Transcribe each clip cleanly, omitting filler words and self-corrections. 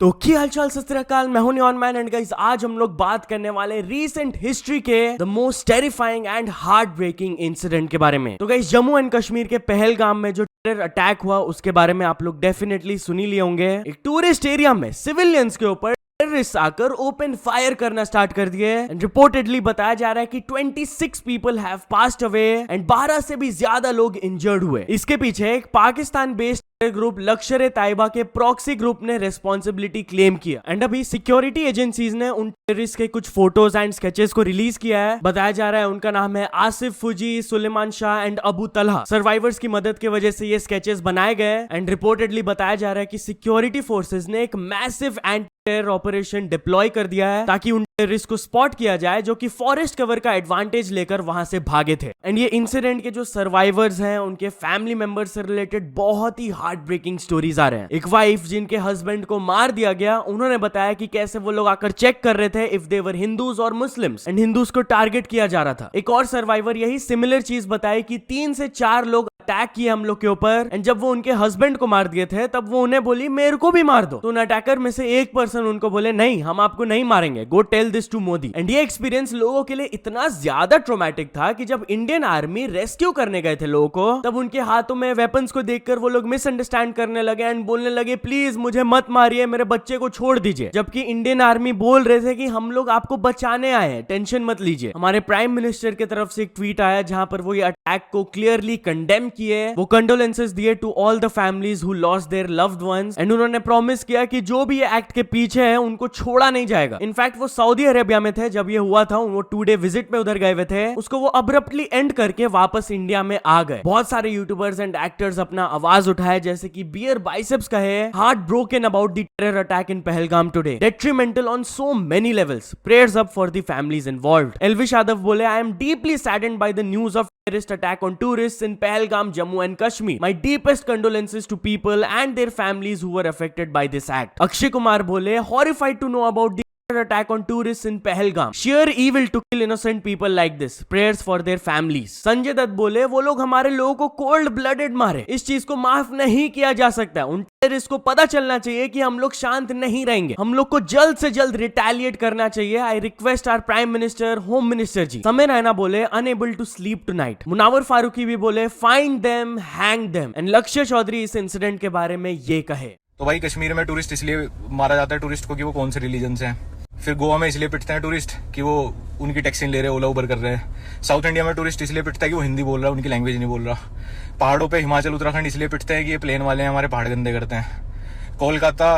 तो की हालचाल सत श्री अकाल, मैं हूं नियॉन मैन एंड गाइस आज हम लोग बात करने वाले रीसेंट हिस्ट्री के the most terrifying and heartbreaking incident के बारे में। तो गाइस जम्मू एंड कश्मीर के पहलगाम में जो टेरर अटैक हुआ उसके बारे में आप लोग डेफिनेटली सुन ही लिए होंगे। एक टूरिस्ट एरिया में सिविलियंस के ऊपर टेररिस्ट आकर ओपन फायर करना स्टार्ट कर दिए एंड रिपोर्टेडली बताया जा रहा है कि 26 people have passed away and 12 से भी ज्यादा लोग इंजर्ड हुए। इसके पीछे एक पाकिस्तान बेस्ड ग्रुप लश्कर ए तैयबा के प्रॉक्सी ग्रुप ने रेस्पॉन्सिबिलिटी क्लेम किया एंड अभी सिक्योरिटी एजेंसीज ने उन टेररिस्ट के कुछ फोटोज एंड स्केचेस को रिलीज किया है। बताया जा रहा है उनका नाम है आसिफ फुजी, सुलेमान शाह एंड अबू तलहा। सर्वाइवर्स की मदद की वजह से ये स्केचेस बनाए गए एंड रिपोर्टेडली बताया जा रहा है कि सिक्योरिटी फोर्सेज ने एक massive anti terror operation deploy कर दिया है ताकि उन टेररिस्ट को स्पॉट किया जाए जो कि फॉरेस्ट कवर का एडवांटेज लेकर वहां से भागे थे। एंड ये इंसिडेंट के जो सर्वाइवर्स हैं उनके फैमिली मेंबर्स से रिलेटेड बहुत ही हार्ट ब्रेकिंग स्टोरीज आ रहे हैं। एक वाइफ जिनके हस्बैंड को मार दिया गया, उन्होंने बताया कि कैसे वो लोग आकर चेक कर रहे थे इफ दे वर हिंदूज और मुस्लिम्स एंड हिंदूज को टारगेट किया जा रहा था। एक और सर्वाइवर यही सिमिलर चीज बताई कि 3 से 4 लोग अटैक किए हम लोग के ऊपर एंड जब वो उनके हस्बैंड को मार दिए थे तब वो उन्हें बोली मेरे को भी मार दो। तो उन अटैकर में से एक पर्सन उनको बोले नहीं, हम आपको नहीं मारेंगे, go tell this to Modi. And ये एक्सपीरियंस लोगों के लिए इतना ज्यादा ट्रॉमेटिक था कि जब इंडियन आर्मी रेस्क्यू करने गए थे लोगों को तब उनके हाथों में वेपन्स को देखकर वो लोग मिसअंडरस्टैंड करने लगे एंड बोलने लगे प्लीज मुझे मत मारिए, मेरे बच्चे को छोड़ दीजिए। जबकि इंडियन आर्मी बोल रहे थे कि हम लोग आपको बचाने आए हैं, टेंशन मत लीजिए। हमारे प्राइम मिनिस्टर की तरफ से एक ट्वीट आया जहां पर वो ये अटैक को क्लियरली कंडेम किए, वो कंडोलेंसेस दिए to all the families who lost their loved ones and उन्होंने प्रॉमिस किया कि जो भी ये एक्ट के पीछे है उनको छोड़ा नहीं जाएगा। इनफैक्ट वो सऊदी अरेबिया में थे जब ये हुआ था, वो 2 डे विजिट में उधर गए हुए थे, उसको वो अब्रप्टली एंड करके वापस इंडिया में आ गए। बहुत सारे यूट्यूबर्स एंड एक्टर्स अपना आवाज उठाए जैसे कि बियर बाइसेप्स कहे heart broken about the terror attack in Pahalgam today, detrimental on so many levels, prayers up for the families involved. Elvish Yadav बोले I am deeply saddened by the news of terrorist attack on tourists in Pahalgam, Jammu and Kashmir. My deepest condolences to people and their families who were affected by this act. Akshay Kumar bole, horrified to know about the attack on tourists in Pahalgam. Sheer evil to kill innocent people like this. Prayers for their families. Sanjay Dutt बोले वो लोग हमारे लोगों को cold blooded मारे, इस चीज को माफ नहीं किया जा सकता। उन टेररिस्ट को पता चलना चाहिए कि हम लोग शांत नहीं रहेंगे, हम लोग को जल्द से जल्द रिटेलिएट करना चाहिए। I request our prime minister, home minister ji. Samay Raina बोले unable to sleep tonight. Munawar Faruqui भी बोले find them, hang them. And Lakshya Chaudhary इस इंसिडेंट के बारे में ये कहे तो भाई कश्मीर में टूरिस्ट इसलिए मारा जाता है टूरिस्ट को कि वो कौन से रिलीजन से हैं। फिर गोवा में इसलिए पिटते हैं टूरिस्ट कि वो उनकी टैक्सी ले रहे हैं, ओला उबर कर रहे हैं। साउथ इंडिया में टूरिस्ट इसलिए पिटता है कि वो हिंदी बोल रहा है, उनकी लैंग्वेज नहीं बोल रहा। पहाड़ों पे हिमाचल उत्तराखंड इसलिए पिटते हैं कि ये प्लेन वाले हैं, हमारे पहाड़ गंदे करते हैं। कोलकाता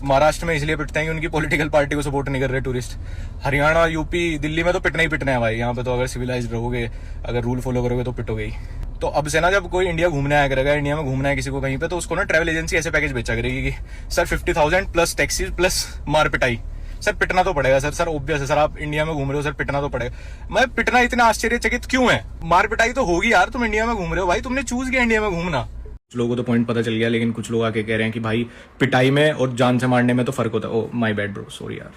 महाराष्ट्र में इसलिए पिटते हैं कि उनकी पॉलिटिकल पार्टी को सपोर्ट नहीं कर रहे टूरिस्ट। हरियाणा, यूपी, दिल्ली में तो पिटना ही पिटना है भाई। यहाँ पे तो अगर सिविलाइज रहोगे, अगर रूल फॉलो करोगे तो पिटोगे ही। तो अब से ना जब कोई इंडिया घूमने आया करेगा, इंडिया में घूमना है किसी को कहीं पे, तो उसको ना ट्रैवल एजेंसी ऐसे पैकेज बेचा करेगी कि सर 50,000 प्लस टैक्सी प्लस मार पिटाई। सर पिटना तो पड़ेगा सर ऑब्वियस है सर, आप इंडिया में घूम रहे हो सर, पिटना तो पड़ेगा। मैं पिटना इतना आश्चर्यचकित क्यों है? मार पिटाई तो होगी यार, तुम इंडिया में घूम रहे हो भाई, तुमने चूज किया इंडिया में घूमना। कुछ लोगों को तो पॉइंट पता चल गया, लेकिन कुछ लोग आके कह रहे हैं कि भाई पिटाई में और जान से मारने में तो फर्क होता है। Oh my bad bro, sorry यार,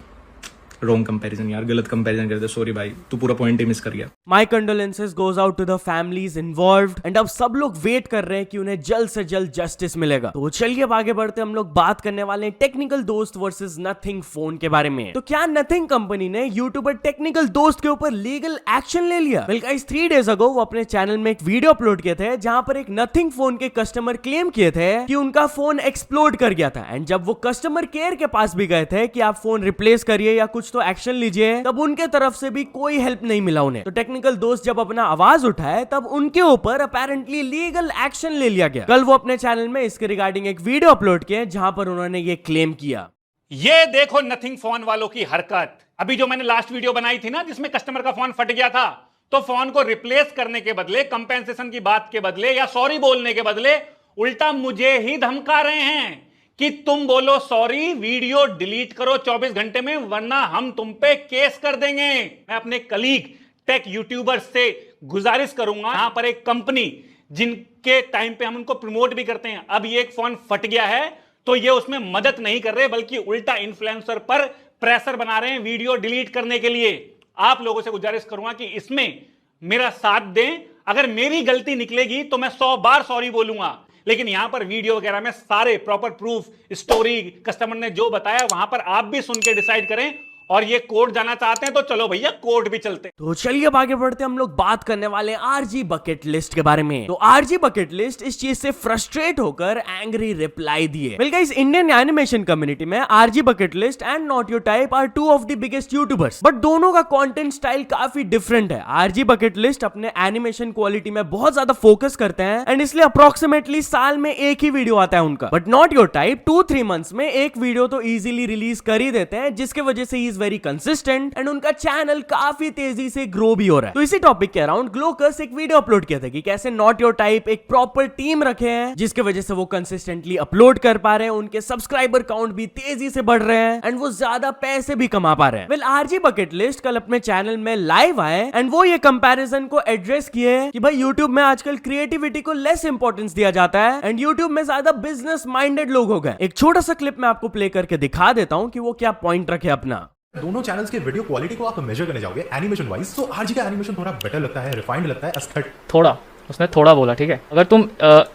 रॉन्ग कंपैरिजन यार, गलत कंपैरिजन कर दे, सॉरी भाई, तू पूरा पॉइंट ही मिस कर गया। My condolences goes out to the families involved and अब सब लोग वेट कर रहे हैं कि उन्हें जल्द से जल्द जस्टिस मिलेगा। तो चलिए अब आगे बढ़ते हम लोग बात करने वाले हैं टेक्निकल दोस्त वर्सेस नथिंग फोन के बारे में। तो क्या नथिंग कंपनी ने यूट्यूबर टेक्निकल दोस्त के ऊपर लीगल एक्शन ले लिया? वेल गाइस 3 डेज अगो वो अपने चैनल में एक वीडियो अपलोड किए थे जहां पर एक नथिंग फोन के कस्टमर क्लेम किए थे कि उनका फोन एक्सप्लोड कर गया था एंड जब वो कस्टमर केयर के पास भी गए थे कि आप फोन रिप्लेस करिए या कुछ तो एक्शन लीजिए, तब उनके तरफ से भी कोई हेल्प नहीं मिला उन्हें। तो टेक्निकल दोस्त जब अपना आवाज उठाए तब उनके ऊपर अपेरेंटली लीगल एक्शन ले लिया गया। कल वो अपने चैनल में इसके रिगार्डिंग एक वीडियो अपलोड किए जहां पर उन्होंने ये क्लेम किया। ये देखो नथिंग फोन वालों की हरकत। अभी जो मैंने लास्ट वीडियो बनाई थी ना जिसमें कस्टमर का फोन फट गया था, तो फोन को रिप्लेस करने के बदले, कंपेंसेशन की बात के बदले या सॉरी बोलने के बदले उल्टा मुझे ही धमका रहे हैं कि तुम बोलो सॉरी, वीडियो डिलीट करो 24 घंटे में वरना हम तुम पे केस कर देंगे। मैं अपने कलीग टेक यूट्यूबर्स से गुजारिश करूंगा, यहां पर एक कंपनी जिनके टाइम पे हम उनको प्रमोट भी करते हैं, अब ये एक फोन फट गया है तो ये उसमें मदद नहीं कर रहे बल्कि उल्टा इन्फ्लुएंसर पर प्रेशर बना रहे हैं वीडियो डिलीट करने के लिए। आप लोगों से गुजारिश करूंगा कि इसमें मेरा साथ दें। अगर मेरी गलती निकलेगी तो मैं 100 बार सॉरी बोलूंगा, लेकिन यहां पर वीडियो वगैरह में सारे प्रॉपर प्रूफ, स्टोरी, कस्टमर ने जो बताया वहां पर आप भी सुन के डिसाइड करें। और ये कोर्ट जाना चाहते हैं तो चलो भैया कोर्ट भी चलते हैं। तो चलिए अब आगे बढ़ते हम लोग बात करने वाले आरजी बकेट लिस्ट के बारे में। तो आरजी बकेट लिस्ट इस चीज से फ्रस्ट्रेट होकर एंग्री रिप्लाई दिए। Well guys, Indian animation community में RG bucket list and not your type are two of the biggest YouTubers, but दोनों का कंटेंट स्टाइल काफी डिफरेंट है। आरजी बकेट लिस्ट अपने एनिमेशन क्वालिटी में बहुत ज्यादा फोकस करते हैं एंड इसलिए अप्रोक्सीमेटली साल में एक ही वीडियो आता है उनका। But not your type 2-3 months में एक वीडियो तो इजीली रिलीज कर ही देते हैं, जिसके वजह से इज वेरी कंसिस्टेंट एंड उनका चैनल काफी तेजी से ग्रो भी हो रहा है। तो इसी टॉपिक के अराउंड ग्लोकस एक वीडियो अपलोड किया था कि कैसे नॉट योर टाइप एक प्रॉपर टीम रखे हैं, जिसके वजह से वो कंसिस्टेंटली अपलोड कर पा रहे हैं, उनके सब्सक्राइबर काउंट भी तेजी से बढ़ रहे हैं एंड वो ज्यादा पैसे भी कमा पा रहे हैं। वेल, आरजी बकेट लिस्ट कल अपने चैनल में लाइव आए एंड वो ये कंपैरिजन को एड्रेस किए कि भाई यूट्यूब में आजकल क्रिएटिविटी को लेस इंपॉर्टेंस दिया जाता है एंड यूट्यूब में ज्यादा बिजनेस माइंडेड लोग हो गए। एक छोटा सा क्लिप मैं आपको प्ले करके दिखा देता हूं कि वो क्या पॉइंट रखे अपना। दोनों चैनल्स के वीडियो क्वालिटी को आप मेजर करने जाओगे एनिमेशन वाइज, तो आरजी का एनिमेशन थोड़ा बेटर लगता है, रिफाइंड लगता है, एस्थेटिक। थोड़ा उसने थोड़ा बोला, ठीक है। अगर तुम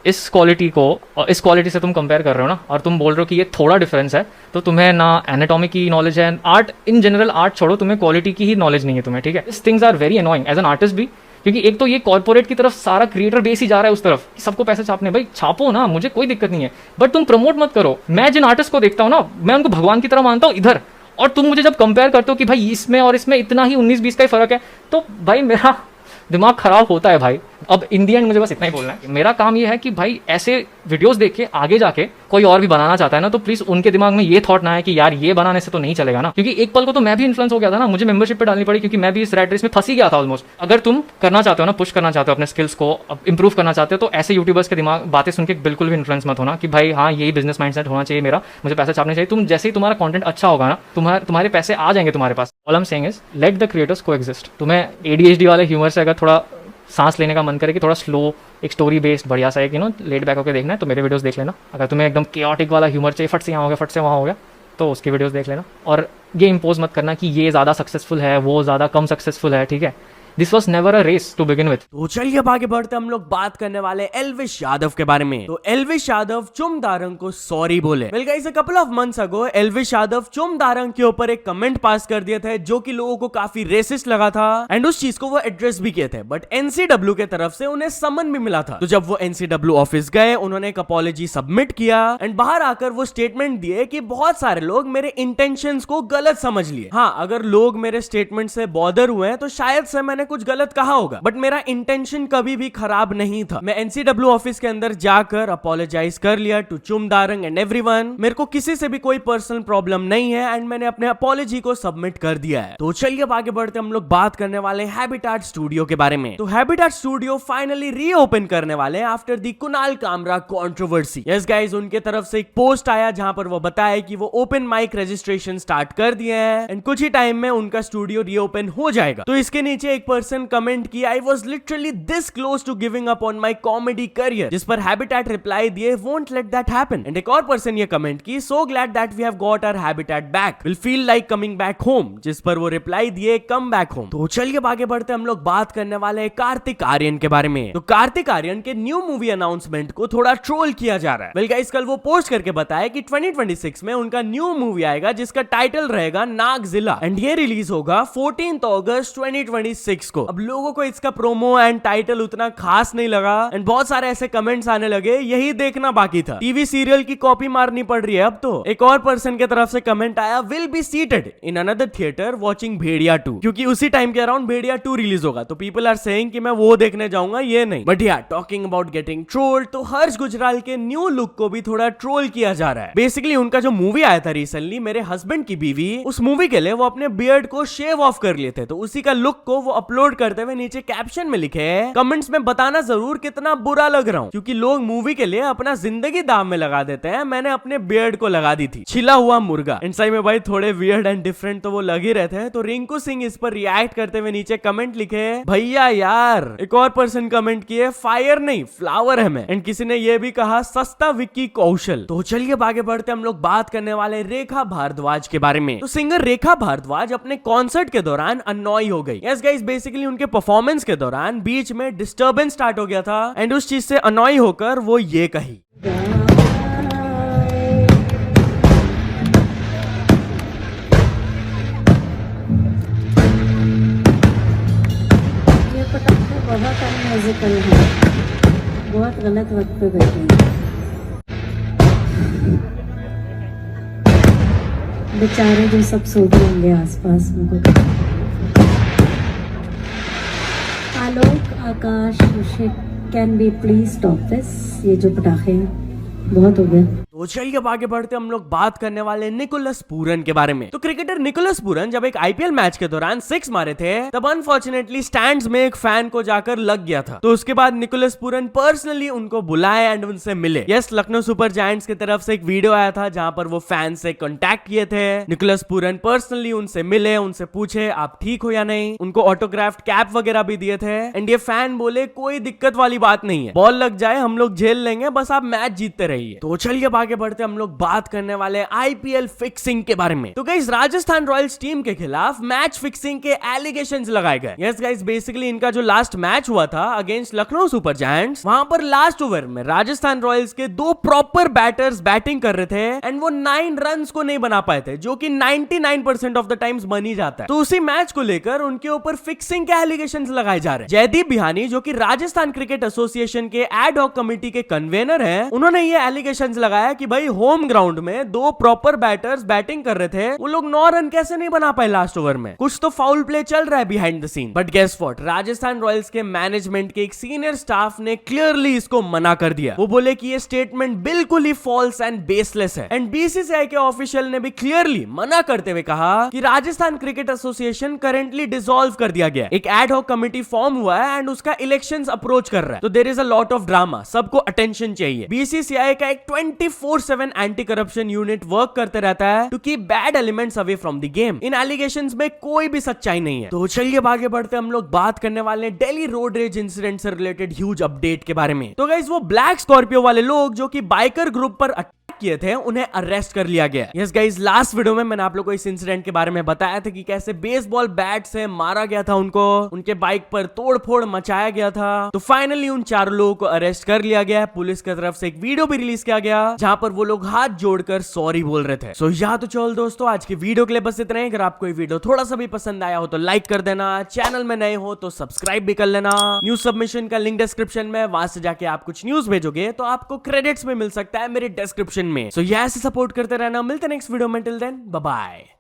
इस क्वालिटी को इस क्वालिटी से तुम कंपेयर कर रहे हो ना, और तुम बोल रहे हो कि ये थोड़ा डिफरेंस है, तो तुम्हें ना एनाटॉमी की नॉलेज है, आर्ट इन जनरल, आर्ट छोड़ो, तुम्हें क्वालिटी की ही नॉलेज नहीं है तुम्हें, ठीक है। This things are very annoying as an artist भी, क्योंकि एक तो ये कॉर्पोरेट की तरफ सारा क्रिएटर बेस ही जा रहा है उस तरफ, सबको पैसे छापने। भाई छापो ना, मुझे कोई दिक्कत नहीं है, बट तुम प्रमोट मत करो। मैं जिन आर्टिस्ट को देखता हूँ ना, मैं उनको भगवान की तरह मानता हूँ इधर, और तुम मुझे जब कंपेयर करते हो कि भाई इसमें और इसमें इतना ही 19-20 का ही फर्क है, तो भाई मेरा दिमाग खराब होता है भाई। अब इन दी एंड मुझे बस इतना ही बोलना है, मेरा काम ये है कि भाई ऐसे वीडियोस देख के आगे जाके कोई और भी बनाना चाहता है ना, तो प्लीज उनके दिमाग में ये थॉट ना है कि यार ये बनाने से तो नहीं चलेगा ना, क्योंकि एक पल को तो मैं भी इन्फ्लुएंस हो गया था ना, मुझे मेंबरशिप पे डालनी पड़ी, क्योंकि मैं भी इस रैट रेस में फंसी गया था ऑलमोस्ट। अगर तुम करना चाहते हो ना, पुश करना चाहते हो अपने स्किल्स को, इंप्रूव करना चाहते हो, तो ऐसे यूट्यूबर्स के दिमाग बातें सुन के बिल्कुल भी इन्फ्लुएंस मत होना कि भाई हाँ यही बिजनेस माइंडसेट होना चाहिए मेरा, मुझे पैसे छापने चाहिए। तुम जैसे ही तुम्हारा कंटेंट अच्छा होगा ना, तुम्हारे पैसे आ जाएंगे तुम्हारे पास। All I am saying is let the creators coexist. तुम्हें ADHD वाले ह्यूमर से अगर थोड़ा सांस लेने का मन करे कि थोड़ा स्लो, एक स्टोरी बेस्ड बढ़िया सा एक लेट बैक होकर देखना है, तो मेरे वीडियोस देख लेना। अगर तुम्हें एकदम केओटिक वाला ह्यूमर चाहिए, फट से यहाँ हो गया, फट से वहाँ हो गया, तो उसकी वीडियोस देख लेना। और ये इम्पोज मत करना कि ये ज़्यादा सक्सेसफुल है, वो ज़्यादा कम सक्सेसफुल है, ठीक है। This was never a race to begin with. तो चलिए अब आगे बढ़ते हम लोग बात करने वाले एल्विश यादव के बारे में। तो एल्विश यादव चुमदारंग को सॉरी बोले। Well guys, a couple of months ago Elvish Yadav Chum Darang के ऊपर एक कमेंट पास कर दिए थे जो कि लोगों को काफी रेसिस्ट लगा था एंड उस चीज को वो एड्रेस भी किए थे, बट NCW के तरफ से उन्हें समन भी मिला था। तो जब वो NCW ऑफिस गए, उन्होंने एक अपॉलॉजी सबमिट किया एंड बाहर आकर वो स्टेटमेंट दिए कि बहुत सारे लोग मेरे इंटेंशंस को गलत समझ लिए। हाँ, अगर लोग मेरे स्टेटमेंट से बॉदर हुए हैं तो शायद से मैंने कुछ गलत कहा होगा, बट मेरा इंटेंशन कभी भी खराब नहीं था। मैं NCW ऑफिस के अंदर जाकर अपोलोजाइज कर लिया टू चुमदारंग एंड एवरीवन। मेरे को किसी से भी कोई पर्सनल प्रॉब्लम नहीं है एंड मैंने अपने अपॉलॉजी को सबमिट कर दिया है। तो चलिए अब आगे बढ़ते हम लोग बात करने वाले हैबिटेट स्टूडियो के बारे में। तो हैबिटेट स्टूडियो फाइनली रीओपन करने वाले हैं after the Kunal Kamra controversy. Yes guys, उनके तरफ से एक पोस्ट आया जहां पर वो बताया कि वो ओपन माइक रजिस्ट्रेशन स्टार्ट कर दिए हैं एंड कुछ ही टाइम में उनका स्टूडियो रीओपन हो जाएगा। तो इसके नीचे एक पर्सन कमेंट किया, I was literally this close to giving up on my comedy career, जिस पर हैबिटेट रिप्लाई दिए, won't let that happen. And एक और पर्सन ये कमेंट की, so glad that we have got our habitat back, will feel like coming back home, जिस पर वो रिप्लाई दिए, कम बैक होम। तो चलिए आगे बढ़ते हम लोग बात करने वाले हैं कार्तिक आर्यन के बारे में। तो कार्तिक आर्यन के न्यू मूवी अनाउंसमेंट को थोड़ा ट्रोल किया जा रहा है। वेल गाइस, कल वो पोस्ट करके बताया कि 2026 में उनका न्यू मूवी आएगा जिसका टाइटल रहेगा नागजिला एंड ये रिलीज होगा 14 अगस्त 2026 को। अब लोगों को इसका प्रोमो एंड टाइटल उतना खास नहीं लगा एंड बहुत सारे ऐसे कमेंट्स आने लगे, यही देखना बाकी था, टीवी सीरियल की कॉपी मारनी पड़ रही है अब तो। एक और पर्सन के तरफ से कमेंट आया, will be seated in another theatre watching Bhediya 2, क्योंकि उसी टाइम के अराउंड भेड़िया 2 रिलीज होगा। तो पीपल आर सेइंग कि मैं वो देखने जाऊंगा, ये नहीं। बट या टॉकिंग अबाउट गेटिंग ट्रोल्ड, तो हर्ष गुजराल के न्यू लुक को भी थोड़ा ट्रोल किया जा रहा है। बेसिकली उनका जो मूवी आया था रिसेंटली, मेरे हस्बैंड की बीवी, उस मूवी के लिए वो अपने बियर्ड को शेव ऑफ कर लिए थे, तो उसी का लुक को वो अपलोड करते हुए नीचे कैप्शन में लिखे है, कमेंट्स में बताना जरूर कितना बुरा लग रहा हूँ, क्योंकि लोग मूवी के लिए अपना जिंदगी दाव में लगा देते हैं, मैंने अपने बियर्ड को लगा दी थी, छिला हुआ मुर्गा। एंड सही में भाई थोड़े वियर्ड एंड डिफरेंट तो वो लग ही रहते हैं। तो रिंकू सिंह इस पर रिएक्ट करते हुए नीचे कमेंट लिखे, भैया यार। एक और पर्सन कमेंट किए, फायर नहीं फ्लावर है मैं। एंड किसी ने ये भी कहा, सस्ता विक्की कौशल। तो चलिए आगे बढ़ते हम लोग बात करने वाले रेखा भारद्वाज के बारे में। तो सिंगर रेखा भारद्वाज अपने कॉन्सर्ट के दौरान अननॉय हो गई। यस गाइस, बेसिकली उनके परफॉर्मेंस के दौरान बीच में डिस्टर्बेंस स्टार्ट हो गया था एंड उस चीज से अनॉय होकर वो ये कही। ये पटाखे बहुत अनम्यूजिकल है, बहुत गलत वक्त पे बैठे हैं। बेचारे जो सब सो गए होंगे आसपास, उनको Alok, Akash, can be please stop this. ये जो पटाखे हैं बहुत हो गया। तो चलिए अब आगे बढ़ते हम लोग बात करने वाले निकोलस पूरन के बारे में। तो क्रिकेटर निकोलस पूरन जब एक आईपीएल मैच के दौरान 6 मारे थे तब अनफॉर्चुनेटली स्टैंड्स में एक फैन को जाकर लग गया था। तो उसके बाद निकोलस पूरन पर्सनली उनको बुलाए एंड उनसे मिले। यस, लखनऊ सुपर जायंट्स की तरफ से एक वीडियो आया था जहां पर वो फैन से कांटेक्ट किए थे। निकोलस पूरन पर्सनली उनसे मिले, उनसे पूछे आप ठीक हो या नहीं, उनको ऑटोग्राफ्ड कैप वगैरह भी दिए थे एंड ये फैन बोले कोई दिक्कत वाली बात नहीं है, बॉल लग जाए हम लोग झेल लेंगे, बस आप मैच जीतते रहिए। तो चलिए अब आगे बढ़ते हम लोग बात करने वाले आईपीएल फिक्सिंग के बारे में। तो गाइस राजस्थान रॉयल्स टीम के खिलाफ मैच फिक्सिंग के एलिगेशंस लगाए गए। यस गाइस, बेसिकली इनका जो लास्ट मैच हुआ था अगेंस्ट लखनऊ सुपर जायंट्स, वहां पर लास्ट ओवर में राजस्थान रॉयल्स के 2 प्रॉपर बैटर्स बैटिंग कर रहे थे एंड वो 9 रन्स को नहीं बना पाए थे, जो कि 99% ऑफ द टाइम्स बन ही जाता है। तो उसी मैच को लेकर उनके ऊपर फिक्सिंग के एलिगेशंस लगाए जा रहे हैं। जयदीप बिहानी जो कि राजस्थान क्रिकेट एसोसिएशन के एड हॉक कमेटी के कन्वेनर हैं, उन्होंने ये एलिगेशंस लगाया कि भाई होम ग्राउंड में 2 प्रॉपर बैटर्स बैटिंग कर रहे थे, वो लोग 9 रन कैसे नहीं बना पाए लास्ट ओवर में, कुछ तो फाउल प्ले चल रहा है behind the scene. But guess what, Rajasthan Royals के मैनेजमेंट के एक सीनियर स्टाफ ने क्लियरली इसको मना कर दिया। वो बोले कि ये स्टेटमेंट बिल्कुल ही फॉल्स एंड बेसलेस है एंड बीसीसीआई के ऑफिशियल ने भी क्लियरली मना करते हुए कहा कि Rajasthan cricket association currently dissolve कर दिया गया, एक एड हॉक कमेटी फॉर्म हुआ है एंड उसका इलेक्शंस अप्रोच कर रहा है। तो there is a lot of drama, सबको अटेंशन चाहिए। बीसीसीआई का एक 24/7 एंटी करप्शन यूनिट वर्क करते रहता है to keep bad elements away from the game. इन एलिगेशंस में कोई भी सच्चाई नहीं है। तो चलिए आगे बढ़ते हम लोग बात करने वाले हैं दिल्ली रोड रेज इंसिडेंट से रिलेटेड ह्यूज अपडेट के बारे में। तो गाइस वो ब्लैक स्कॉर्पियो वाले लोग जो कि बाइकर ग्रुप पर किए थे उन्हें अरेस्ट कर लिया गया। यस गाइस, लास्ट वीडियो में मैंने आप लोगों को इस इंसिडेंट के बारे में बताया था कि कैसे बेसबॉल बैट से मारा गया था उनको, उनके बाइक पर तोड़फोड़ मचाया गया था। तो फाइनली उन 4 लोगों को अरेस्ट कर लिया गया। पुलिस की तरफ से एक वीडियो भी रिलीज किया गया जहां पर वो लोग हाथ जोड़कर सॉरी बोल रहे थे। सो या तो चल दोस्तों, आज की वीडियो के लिए बस इतना ही। अगर आपको ये वीडियो थोड़ा सा भी पसंद आया हो तो लाइक कर देना, चैनल में नए हो तो सब्सक्राइब भी कर लेना। न्यूज सबमिशन का लिंक डिस्क्रिप्शन में, वहां से जाके आप कुछ न्यूज भेजोगे तो आपको क्रेडिट्स में मिल सकता है मेरे डिस्क्रिप्शन में। सो ऐसे सपोर्ट करते रहना। मिलते हैं नेक्स्ट वीडियो में, टिल देन बाय बाय।